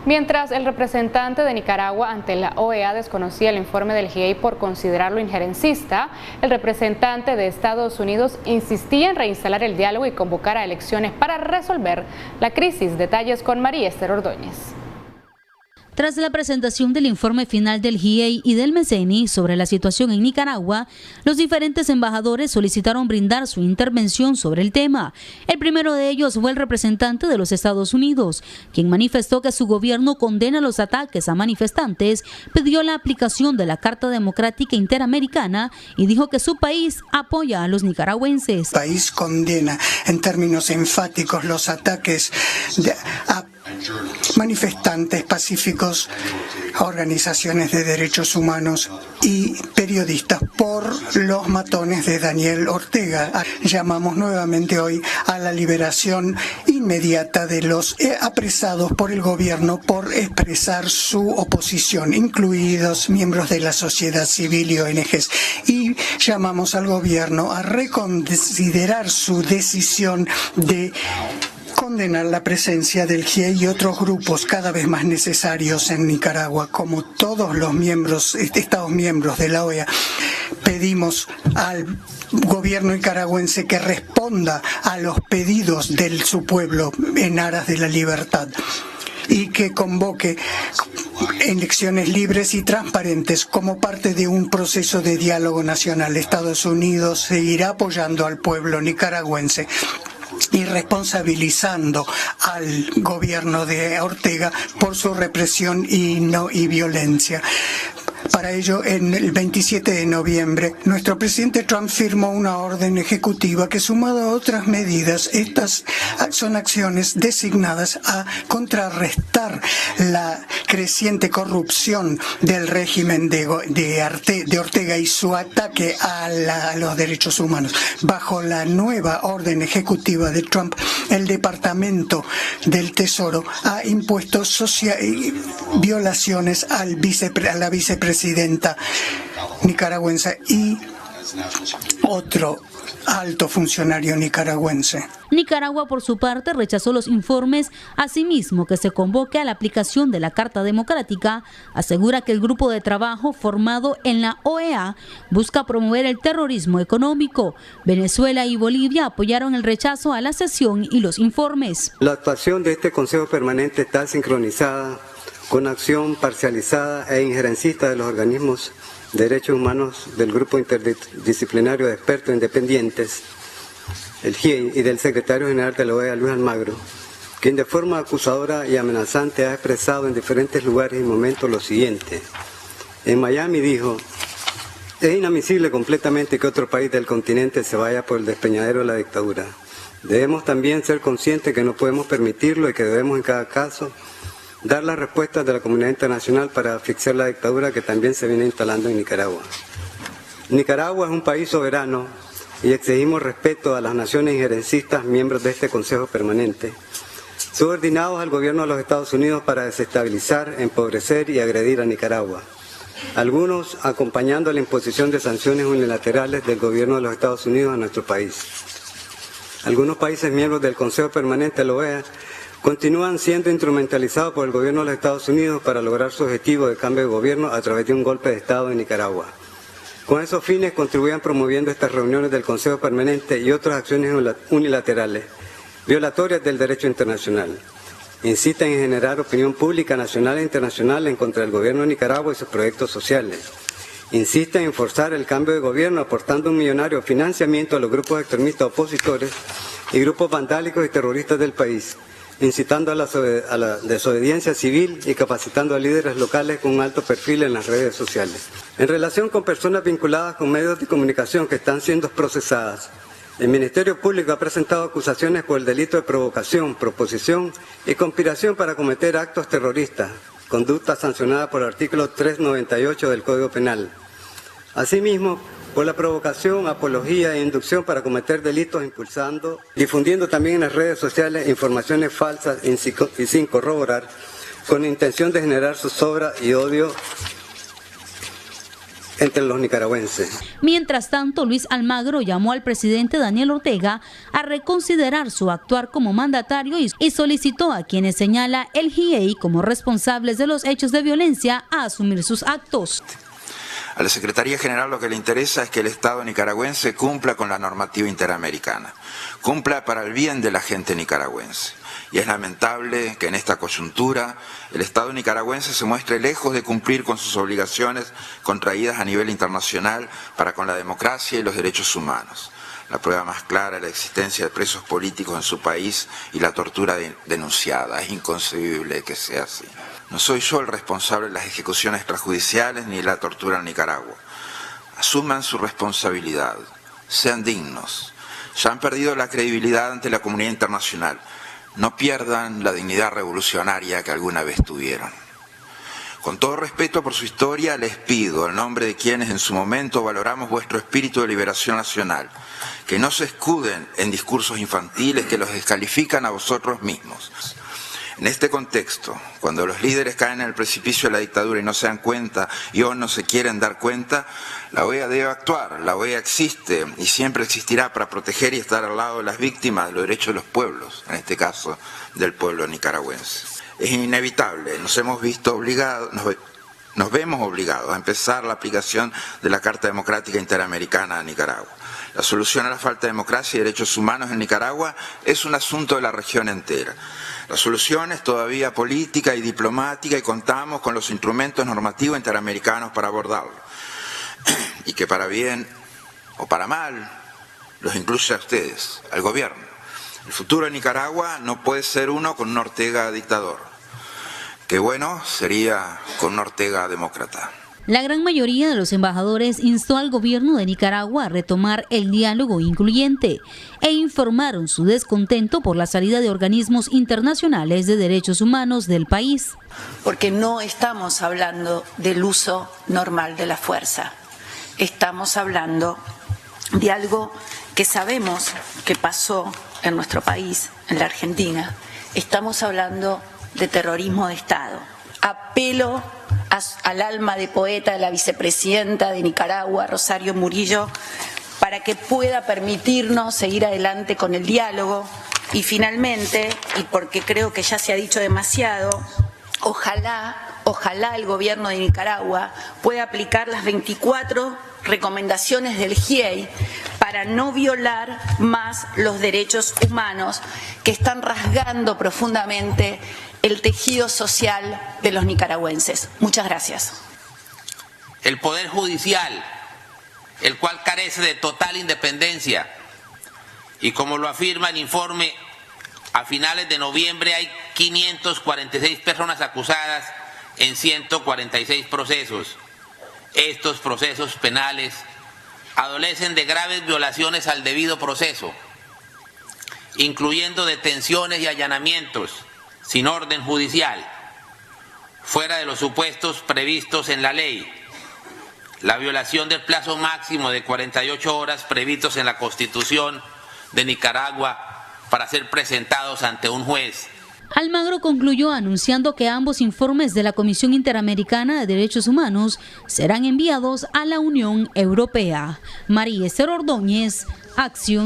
Mientras el representante de Nicaragua ante la OEA desconocía el informe del GIEI por considerarlo injerencista, el representante de Estados Unidos insistía en reinstalar el diálogo y convocar a elecciones para resolver la crisis. Detalles con María Esther Ordóñez. Tras la presentación del informe final del GIEI y del MECENI sobre la situación en Nicaragua, los diferentes embajadores solicitaron brindar su intervención sobre el tema. El primero de ellos fue el representante de los Estados Unidos, quien manifestó que su gobierno condena los ataques a manifestantes, pidió la aplicación de la Carta Democrática Interamericana y dijo que su país apoya a los nicaragüenses. El país condena en términos enfáticos los ataques a manifestantes pacíficos, organizaciones de derechos humanos y periodistas por los matones de Daniel Ortega. Llamamos nuevamente hoy a la liberación inmediata de los apresados por el gobierno por expresar su oposición, incluidos miembros de la sociedad civil y ONGs. Y llamamos al gobierno a reconsiderar su decisión de condenar la presencia del GIEI y otros grupos cada vez más necesarios en Nicaragua. Como todos los Estados miembros de la OEA, pedimos al gobierno nicaragüense que responda a los pedidos de su pueblo en aras de la libertad y que convoque elecciones libres y transparentes como parte de un proceso de diálogo nacional. Estados Unidos seguirá apoyando al pueblo nicaragüense y responsabilizando al gobierno de Ortega por su represión y violencia. Para ello, en el 27 de noviembre, nuestro presidente Trump firmó una orden ejecutiva que, sumado a otras medidas, estas son acciones designadas a contrarrestar la creciente corrupción del régimen de Ortega y su ataque a los derechos humanos. Bajo la nueva orden ejecutiva de Trump, el Departamento del Tesoro ha impuesto violaciones a la vicepresidenta nicaragüense y otro alto funcionario nicaragüense. Nicaragua, por su parte, rechazó los informes, asimismo que se convoque a la aplicación de la Carta Democrática. Asegura que el grupo de trabajo formado en la OEA busca promover el terrorismo económico. Venezuela y Bolivia apoyaron el rechazo a la sesión y los informes. La actuación de este Consejo Permanente está sincronizada con acción parcializada e injerencista de los organismos de derechos humanos del Grupo Interdisciplinario de Expertos Independientes, el GIEI, y del Secretario General de la OEA, Luis Almagro, quien de forma acusadora y amenazante ha expresado en diferentes lugares y momentos lo siguiente. En Miami dijo: es inadmisible completamente que otro país del continente se vaya por el despeñadero de la dictadura. Debemos también ser conscientes que no podemos permitirlo y que debemos en cada caso dar las respuestas de la comunidad internacional para asfixiar la dictadura que también se viene instalando en Nicaragua. Nicaragua es un país soberano y exigimos respeto a las naciones injerencistas, miembros de este Consejo Permanente, subordinados al gobierno de los Estados Unidos para desestabilizar, empobrecer y agredir a Nicaragua. Algunos acompañando la imposición de sanciones unilaterales del gobierno de los Estados Unidos a nuestro país. Algunos países miembros del Consejo Permanente de la OEA continúan siendo instrumentalizados por el gobierno de los Estados Unidos para lograr su objetivo de cambio de gobierno a través de un golpe de Estado en Nicaragua. Con esos fines contribuían promoviendo estas reuniones del Consejo Permanente y otras acciones unilaterales, violatorias del derecho internacional. Insisten en generar opinión pública nacional e internacional en contra del gobierno de Nicaragua y sus proyectos sociales. Insisten en forzar el cambio de gobierno aportando un millonario financiamiento a los grupos extremistas opositores y grupos vandálicos y terroristas del país, incitando a la desobediencia civil y capacitando a líderes locales con un alto perfil en las redes sociales. En relación con personas vinculadas con medios de comunicación que están siendo procesadas, el Ministerio Público ha presentado acusaciones por el delito de provocación, proposición y conspiración para cometer actos terroristas, conducta sancionada por el artículo 398 del Código Penal. Asimismo, por la provocación, apología e inducción para cometer delitos, difundiendo también en las redes sociales informaciones falsas y sin corroborar, con intención de generar zozobra y odio entre los nicaragüenses. Mientras tanto, Luis Almagro llamó al presidente Daniel Ortega a reconsiderar su actuar como mandatario y solicitó a quienes señala el GIEI como responsables de los hechos de violencia a asumir sus actos. A la Secretaría General lo que le interesa es que el Estado nicaragüense cumpla con la normativa interamericana, cumpla para el bien de la gente nicaragüense. Y es lamentable que en esta coyuntura el Estado nicaragüense se muestre lejos de cumplir con sus obligaciones contraídas a nivel internacional para con la democracia y los derechos humanos. La prueba más clara es la existencia de presos políticos en su país y la tortura denunciada. Es inconcebible que sea así. No soy yo el responsable de las ejecuciones extrajudiciales ni de la tortura en Nicaragua. Asuman su responsabilidad, sean dignos. Ya han perdido la credibilidad ante la comunidad internacional. No pierdan la dignidad revolucionaria que alguna vez tuvieron. Con todo respeto por su historia, les pido, en nombre de quienes en su momento valoramos vuestro espíritu de liberación nacional, que no se escuden en discursos infantiles que los descalifican a vosotros mismos. En este contexto, cuando los líderes caen en el precipicio de la dictadura y no se dan cuenta y o no se quieren dar cuenta, la OEA debe actuar. La OEA existe y siempre existirá para proteger y estar al lado de las víctimas de los derechos de los pueblos, en este caso del pueblo nicaragüense. Es inevitable, nos vemos obligados a empezar la aplicación de la Carta Democrática Interamericana a Nicaragua. La solución a la falta de democracia y derechos humanos en Nicaragua es un asunto de la región entera. La solución es todavía política y diplomática y contamos con los instrumentos normativos interamericanos para abordarlo. Y que para bien o para mal los incluye a ustedes, al gobierno. El futuro de Nicaragua no puede ser uno con un Ortega dictador. Qué bueno sería con un Ortega demócrata. La gran mayoría de los embajadores instó al gobierno de Nicaragua a retomar el diálogo incluyente e informaron su descontento por la salida de organismos internacionales de derechos humanos del país. Porque no estamos hablando del uso normal de la fuerza, estamos hablando de algo que sabemos que pasó en nuestro país, en la Argentina. Estamos hablando de terrorismo de Estado. Apelo al alma de poeta de la vicepresidenta de Nicaragua, Rosario Murillo, para que pueda permitirnos seguir adelante con el diálogo y finalmente, y porque creo que ya se ha dicho demasiado, ojalá el gobierno de Nicaragua pueda aplicar las 24 recomendaciones del GIEI para no violar más los derechos humanos que están rasgando profundamente el tejido social de los nicaragüenses. Muchas gracias. El Poder Judicial, el cual carece de total independencia, y como lo afirma el informe, a finales de noviembre hay 546 personas acusadas en 146 procesos. Estos procesos penales adolecen de graves violaciones al debido proceso, incluyendo detenciones y allanamientos sin orden judicial, fuera de los supuestos previstos en la ley, la violación del plazo máximo de 48 horas previstos en la Constitución de Nicaragua para ser presentados ante un juez. Almagro concluyó anunciando que ambos informes de la Comisión Interamericana de Derechos Humanos serán enviados a la Unión Europea. María Esther Ordóñez, Acción.